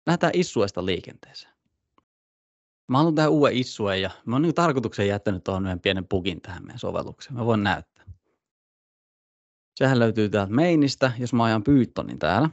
lähdetään issuesta liikenteeseen. Mä haluan tehdä uuden issuen ja mä oon niin tarkoituksen jättänyt tuohon yhden pienen bugin tähän meidän sovellukseen. Mä voin näyttää. Sehän löytyy täältä mainista, jos mä ajan Pythonin täällä.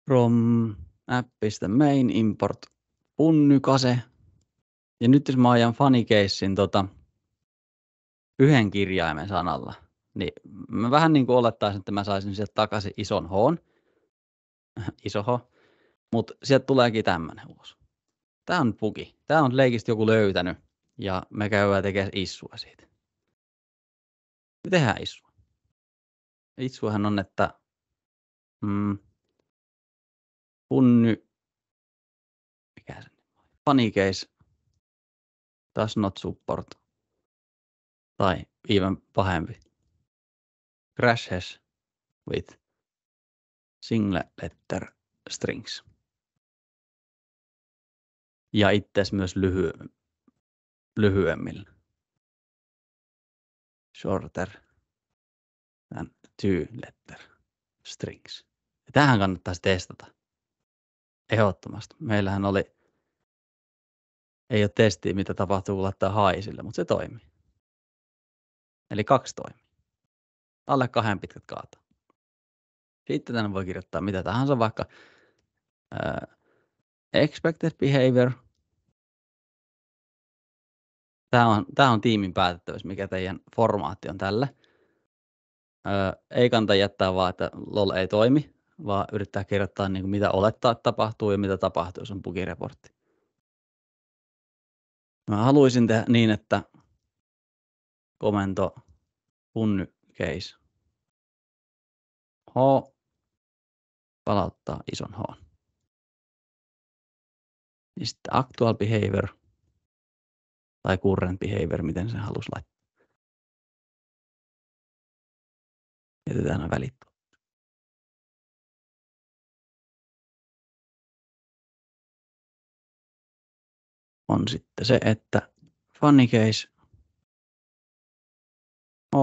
From app.main import punnykase. Ja nyt jos mä ajan funnycasein yhden kirjaimen sanalla, niin mä vähän niin kuin olettaisin, että mä saisin sieltä takaisin ison H:n. Iso H. Mutta sieltä tuleekin tämmönen ulos. Tää on bugi. Tää on leikistä joku löytänyt. Ja me käydään tekemään issua siitä. Me tehdään issua. Issuahan on, että mikä se on? Funnycase does not support. Tai even pahempi. Crashes with single letter strings. Ja itse myös lyhyemmillä. Shorter than two letter strings. Ja tähän kannattaisi testata. Ehdottomasti. Meillähän ei ole testiä, mitä tapahtuu, kun laittaa haisille, mutta se toimii. Eli 2 toimii. Alle 2 pitkät kaataa. Sitten tänne voi kirjoittaa mitä tahansa, vaikka expected behavior. Tämä on tiimin päätettävissä, mikä teidän formaatti on tälle. Ei kannata jättää vaan, että lol ei toimi, vaan yrittää kirjoittaa niin kuin mitä olettaa, että tapahtuu ja mitä tapahtuu, jos on bugireportti. Mä haluaisin tehdä niin, että komento funnycase H palauttaa ison H. Ja sitten actual behavior tai current behavior, miten sen halusi laittaa. Jätetään nämä välit. On sitten se, että funnycase H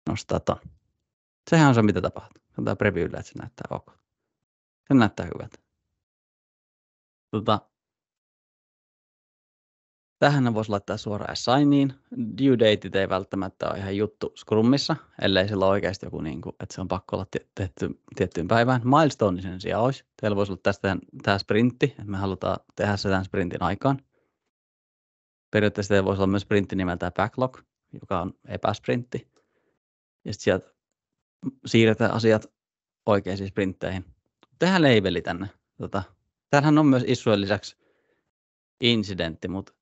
nostaa ton. Sehän on se, mitä tapahtuu. Sanotaan previewllä, että se näyttää ok. Se näyttää hyvältä. Tähän voisi laittaa suoraan assigniin. Due date ei välttämättä ole ihan juttu Scrumissa, ellei sillä ole oikeasti joku, niin kuin, että se on pakko olla tehty tiettyyn päivään. Milestone sen sijaan olisi. Teillä voisi olla tästä tämä sprintti, että me halutaan tehdä se tämän sprintin aikaan. Periaatteessa teillä voisi olla myös sprintti nimeltään backlog, joka on epäsprintti. Ja sitten sieltä siirretään asiat oikeisiin sprintteihin. Tehdään labeli tänne. Täällähän on myös issuen lisäksi incidentti, mutta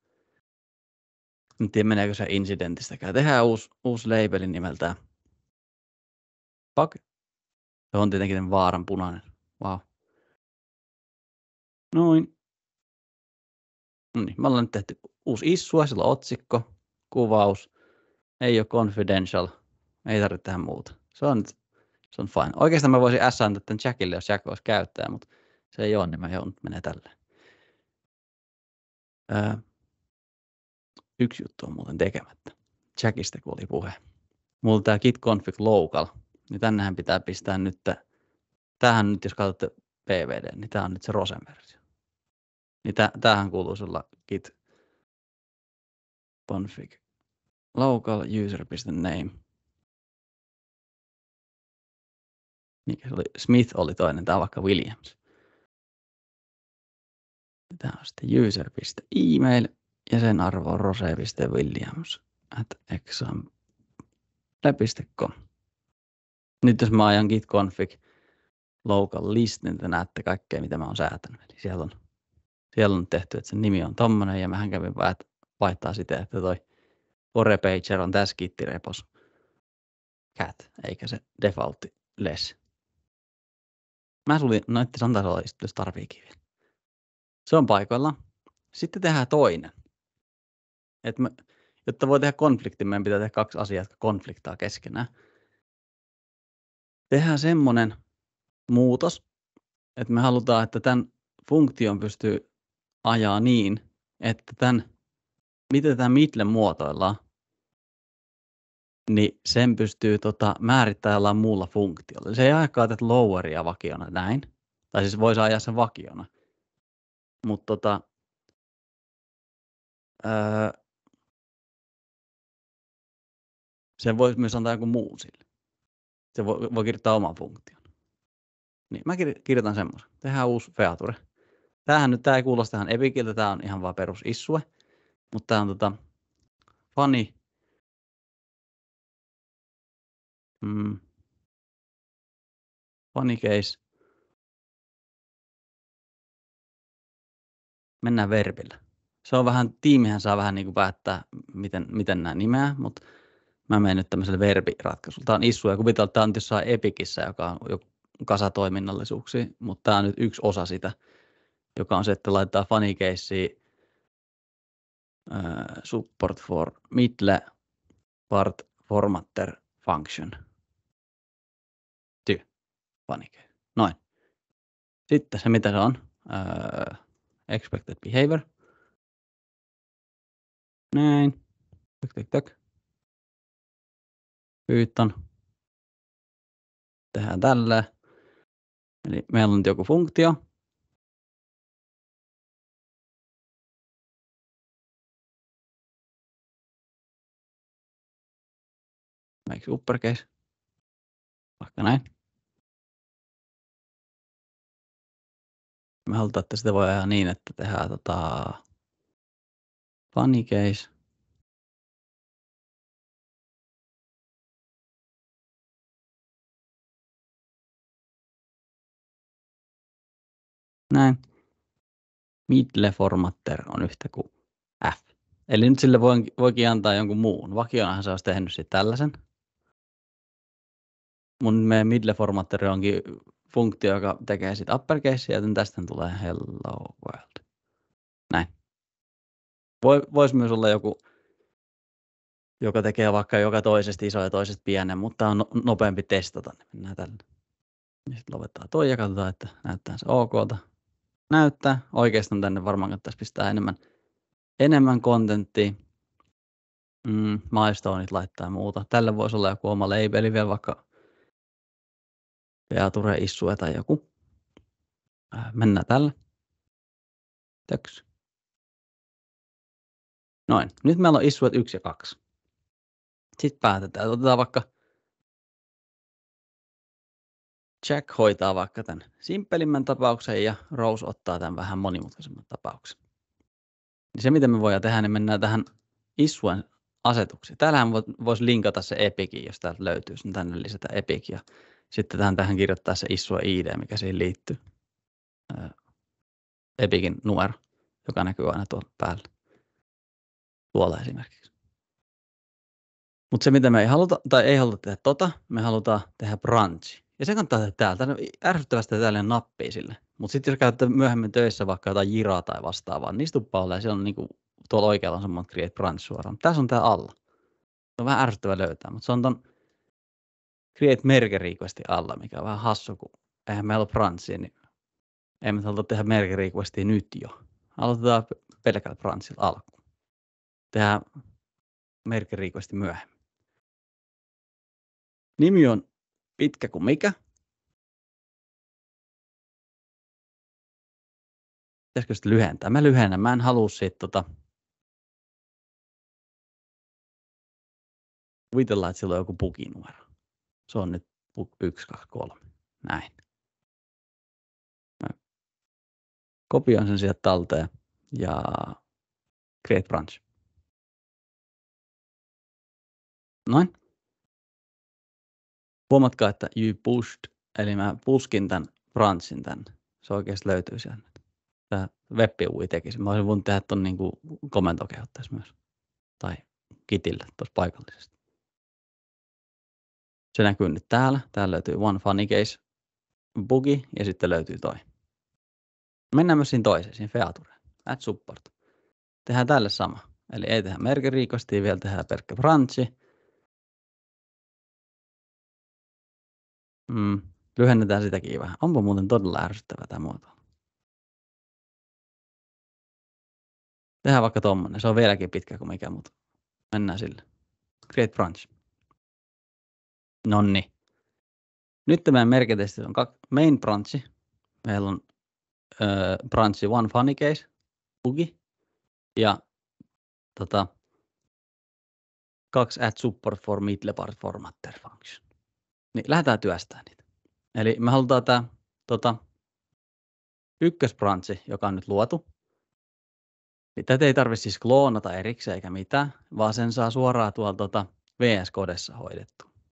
en tiedä meneekö se incidentistäkään. Tehdään uusi labeli nimeltään bug. Se on tietenkin vaaran punainen. Wow. Noin. Niin, me ollaan nyt tehty uusi issue, sillä on otsikko, kuvaus, ei ole confidential, ei tarvitse tehdä muuta. Se on fine. Oikeastaan mä voisin antaa tämän Jackille, jos Jack voisi käyttää, mutta se ei ole, niin mä joudun menee tälleen. Yksi juttu on muuten tekemättä. Jackista kun oli puhe. Mulla tää git config local, niin tännehän pitää pistää nyt, tämähän nyt jos katsotte PVD, niin tää on nyt se Rosen-versio. Niin tämähän kuuluu sulla git config local user.name. Mikä se oli? Smith oli toinen, tää on vaikka Williams. Tää on sitten user.email ja sen arvo on rose.williams@example.com. Nyt jos mä ajan git config local list, niin te näette kaikkea, mitä mä oon säätänyt. Eli siellä on tehty, että sen nimi on tommonen, ja mähän kävin vaihtaa siten, että toi core pager on tässä git-repos cat, eikä se defaultti less. Mä sulin, no että se on tasolla, jos tarviikin vielä. Se on paikoilla. Sitten tehdään toinen. Jotta voi tehdä konfliktin, meidän pitää tehdä 2 asiaa, jotka konfliktaa keskenään. Tehdään semmonen muutos, että me halutaan, että tämän funktion pystyy ajaa niin, että miten tämä middle muotoillaan, niin sen pystyy määrittämään jollain muulla funktiolla. Se ei ajakaan tätä loweria vakiona näin. Tai siis voisi ajaa sen vakiona. Mutta sen voisi myös antaa joku muu sille. Se voi kirjoittaa oman funktion. Niin mä kirjoitan semmoisen. Tehdään uusi feature. Tää ei kuulosta ihan Epiciltä, tää on ihan vaan perus issue. Mutta tää on funny. Funny case. Mennään verbillä. Se on vähän, tiimihän saa vähän niin kuin päättää, miten nämä nimeää, mutta mä menen nyt tämmöiselle verbiratkaisulle. Tää on issue ja kuvitellaan, että tää on jossain Epicissä, joka on joku kasatoiminnallisuuksia, mutta tää on nyt yksi osa sitä, joka on se, että laitetaan funny casea support for middle part formatter function. Funny case. Noin. Sitten se, mitä se on. Expected behavior. Näin. Tök. Python. Tehdään tällä. Eli meillä on nyt joku funktio. Make uppercase. Vaikka näin. Me halutaan, että sitä voi ajaa niin, että tehdään funny case. Näin. Middle formatter on yhtä kuin F. Eli nyt sille voikin antaa jonkun muun. Vakionahan se olisi tehnyt sitten tällaisen. Mun meidän middle formatter onkin funktio, joka tekee sitten uppercase, joten tästä tulee hello world. Näin. Voisi myös olla joku, joka tekee vaikka joka toisesta iso ja toisesta pienen, mutta on nopeampi testata. Mennään tällä. Sitten lopetetaan toi ja katsotaan, että näyttää se okolta. Näyttää. Oikeastaan tänne varmaan kannattaisi pistää enemmän kontenttia. Milestoneit laittaa muuta. Tällä voisi olla joku oma labeli vielä, vaikka feature issue tai joku. Mennään tällä. Töks. Noin. Nyt meillä on issuet 1 ja 2. Sitten päätetään. Otetaan vaikka Jack hoitaa vaikka tämän simppelimmän tapauksen ja Rose ottaa tämän vähän monimutkaisemman tapauksen. Niin se, mitä me voidaan tehdä, niin mennään tähän issuen asetuksiin. Täällähän voisi linkata se Epicin, jos täältä löytyy. Niin tänne lisätä Epic ja sitten tähän kirjoittaa se issue ID, mikä siihen liittyy. Epicin numero, joka näkyy aina tuolla päällä. Tuolla esimerkiksi. Mutta se, mitä me ei haluta tehdä me halutaan tehdä branchi. Ja se kannattaa tehdä täältä. Ärsyttävästi täällä on nappia sille. Mutta sitten jos käyttää myöhemmin töissä vaikka jotain jiraa tai vastaavaa, niin niistä tuppaa siellä on niinku, tuolla oikealla on semmoinen create branch suoraan. Tässä on tää alla. Se on vähän ärsyttävä löytää, mutta se on ton create merge requesti alla, mikä on vähän hassu, kun eihän meillä ole branchia, niin ei me haluta tehdä merge requestia nyt jo. Aloitetaan pelkällä branchilla alkuun. Tehdään merge requesti myöhemmin. Nimi on pitkä kuin mikä. Pitäisikö sitä lyhentää? Mä lyhennän. Mä en halua siitä kuvitellaan, että sillä on joku buginumero. Se on nyt 1, 2, 3. Näin. Mä kopioin sen sieltä talteen ja create branch. Noin. Huomatkaa, että you pushed, eli mä puskin tämän branchin tänne. Se oikeasti löytyy sieltä. Tämä web-UI tekisi. Mä olisin voinut tehdä ton niin kuin komentokehottais myös. Tai kitille tuossa paikallisesti. Se näkyy nyt täällä. Täällä löytyy one funny case bugi ja sitten löytyy toi. Mennään myös siinä toiseen, siinä featureen. Add support. Tehdään tälle sama. Eli ei tehdä merge requestia, vielä tehdään pelkkä branchi. Lyhennetään sitäkin vähän. Onpa muuten todella ärsyttävä tämä muoto. Tehdään vaikka tommonen. Se on vieläkin pitkä kuin mikä, mutta mennään sille. Create branch. Nonni. Nyt meidän merkitesti on main branchi. Meillä on branchi one funny case, bugi, ja 2 add support for middlepart formatter function. Niin lähdetään työstämään niitä. Eli me halutaan tämä ykkösbranchi, joka on nyt luotu. Niin tätä ei tarvitse siis kloonata erikseen eikä mitään, vaan sen saa suoraan tuolta VS Codessa hoidettua.